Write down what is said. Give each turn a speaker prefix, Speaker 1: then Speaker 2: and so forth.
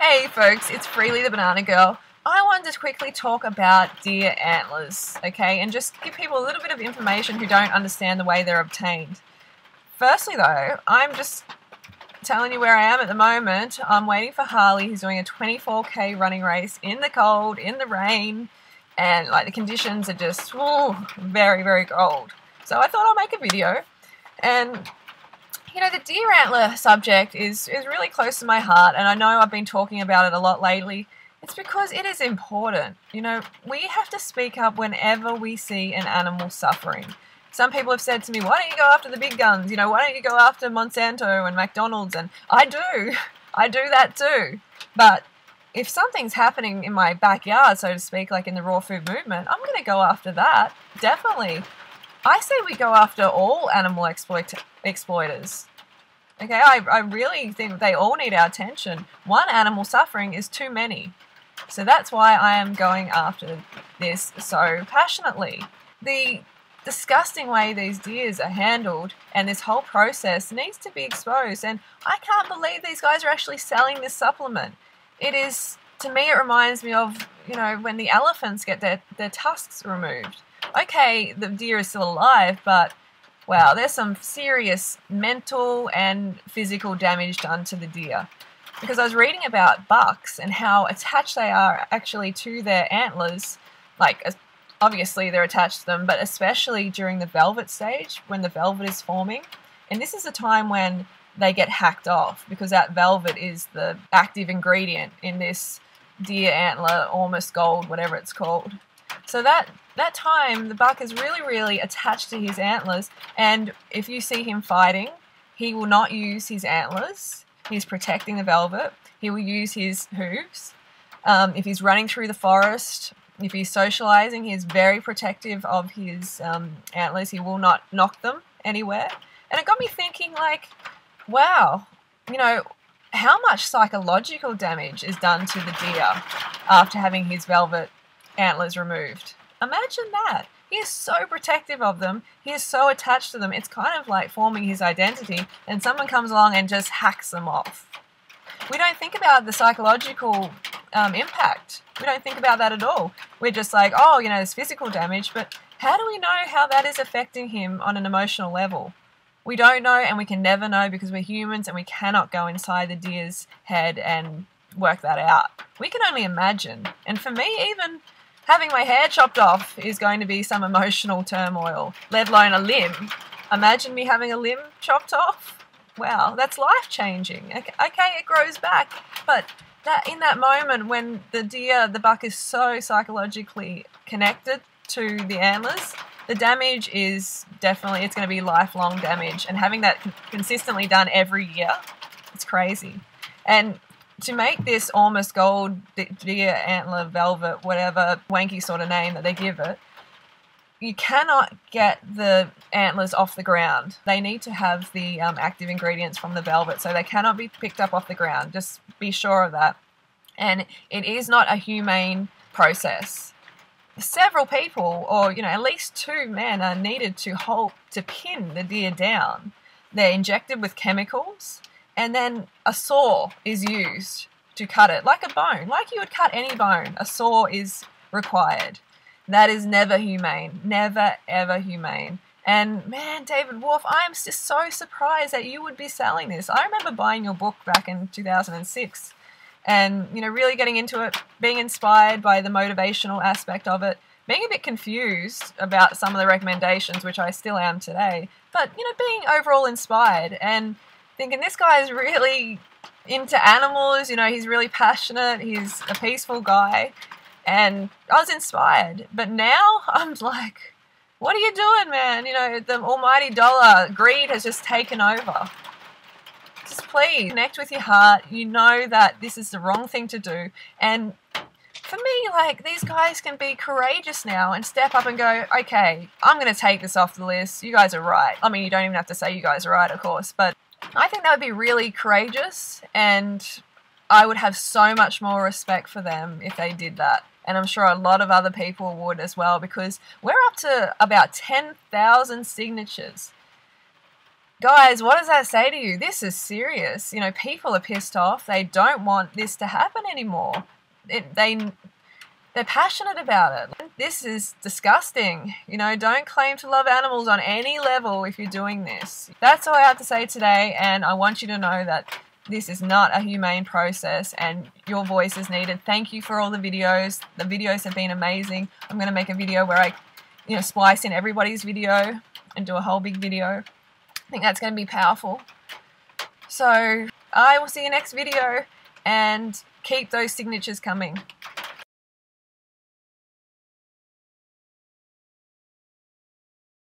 Speaker 1: Hey folks, it's Freely the Banana Girl. I wanted to quickly talk about deer antlers, okay, and just give people a little bit of information who don't understand the way they're obtained. Firstly though, I'm just telling you where I am at the moment. I'm waiting for Harley. He's doing a 24k running race in the cold, in the rain, and like the conditions are just very, very cold. So I thought I'll make a video. And you know, the deer antler subject is really close to my heart, and I know I've been talking about it a lot lately. It's because it is important. You know, we have to speak up whenever we see an animal suffering. Some people have said to me, why don't you go after the big guns? You know, why don't you go after Monsanto and McDonald's? And I do that too. But if something's happening in my backyard, so to speak, like in the raw food movement, I'm going to go after that, definitely. I say we go after all animal exploiters. Okay, I really think they all need our attention. One animal suffering is too many. So that's why I am going after this so passionately. The disgusting way these deers are handled and this whole process needs to be exposed. And I can't believe these guys are actually selling this supplement. It is, to me, it reminds me of, you know, when the elephants get their tusks removed. Okay, the deer is still alive, but wow, there's some serious mental and physical damage done to the deer. Because I was reading about bucks and how attached they are actually to their antlers. Like, obviously they're attached to them, but especially during the velvet stage, when the velvet is forming. And this is a time when they get hacked off, because that velvet is the active ingredient in this deer antler, almost gold, whatever it's called. So that time, the buck is really, really attached to his antlers, and if you see him fighting, he will not use his antlers. He's protecting the velvet. He will use his hooves. If he's running through the forest, if he's socializing, he's very protective of his antlers. He will not knock them anywhere. And it got me thinking, like, wow, you know, how much psychological damage is done to the deer after having his velvet antlers removed. Imagine that. He is so protective of them. He is so attached to them. It's kind of like forming his identity, and someone comes along and just hacks them off. We don't think about the psychological impact. We don't think about that at all. We're just like, oh, you know, there's physical damage, but how do we know how that is affecting him on an emotional level? We don't know, and we can never know, because we're humans and we cannot go inside the deer's head and work that out. We can only imagine. And for me, even having my hair chopped off is going to be some emotional turmoil, let alone a limb. Imagine me having a limb chopped off. Wow, that's life-changing. Okay, it grows back, but in that moment when the buck is so psychologically connected to the antlers, the damage is definitely, it's going to be lifelong damage. And having that consistently done every year, it's crazy. And to make this almost gold deer antler velvet, whatever wanky sort of name that they give it, you cannot get the antlers off the ground. They need to have the active ingredients from the velvet, so they cannot be picked up off the ground. Just be sure of that. And it is not a humane process. Several people, or you know, at least 2 men are needed to pin the deer down. They're injected with chemicals, and then a saw is used to cut it, like a bone. Like you would cut any bone, a saw is required. That is never humane. Never, ever humane. And man, David Wolfe, I am just so surprised that you would be selling this. I remember buying your book back in 2006 and, you know, really getting into it, being inspired by the motivational aspect of it, being a bit confused about some of the recommendations, which I still am today, but, you know, being overall inspired and thinking this guy is really into animals, you know, he's really passionate, he's a peaceful guy, and I was inspired. But now I'm like, what are you doing, man? You know, the almighty dollar, greed has just taken over. Just please connect with your heart. You know that this is the wrong thing to do. And for me, like, these guys can be courageous now and step up and go, okay, I'm going to take this off the list. You guys are right. I mean, you don't even have to say you guys are right, of course, but I think that would be really courageous, and I would have so much more respect for them if they did that. And I'm sure a lot of other people would as well, because we're up to about 10,000 signatures. Guys, what does that say to you? This is serious. You know, people are pissed off. They don't want this to happen anymore. They're passionate about it. This is disgusting. You know, don't claim to love animals on any level if you're doing this. That's all I have to say today, and I want you to know that this is not a humane process and your voice is needed. Thank you for all the videos. The videos have been amazing. I'm going to make a video where I, you know, splice in everybody's video and do a whole big video. I think that's going to be powerful. So I will see you next video, and keep those signatures coming.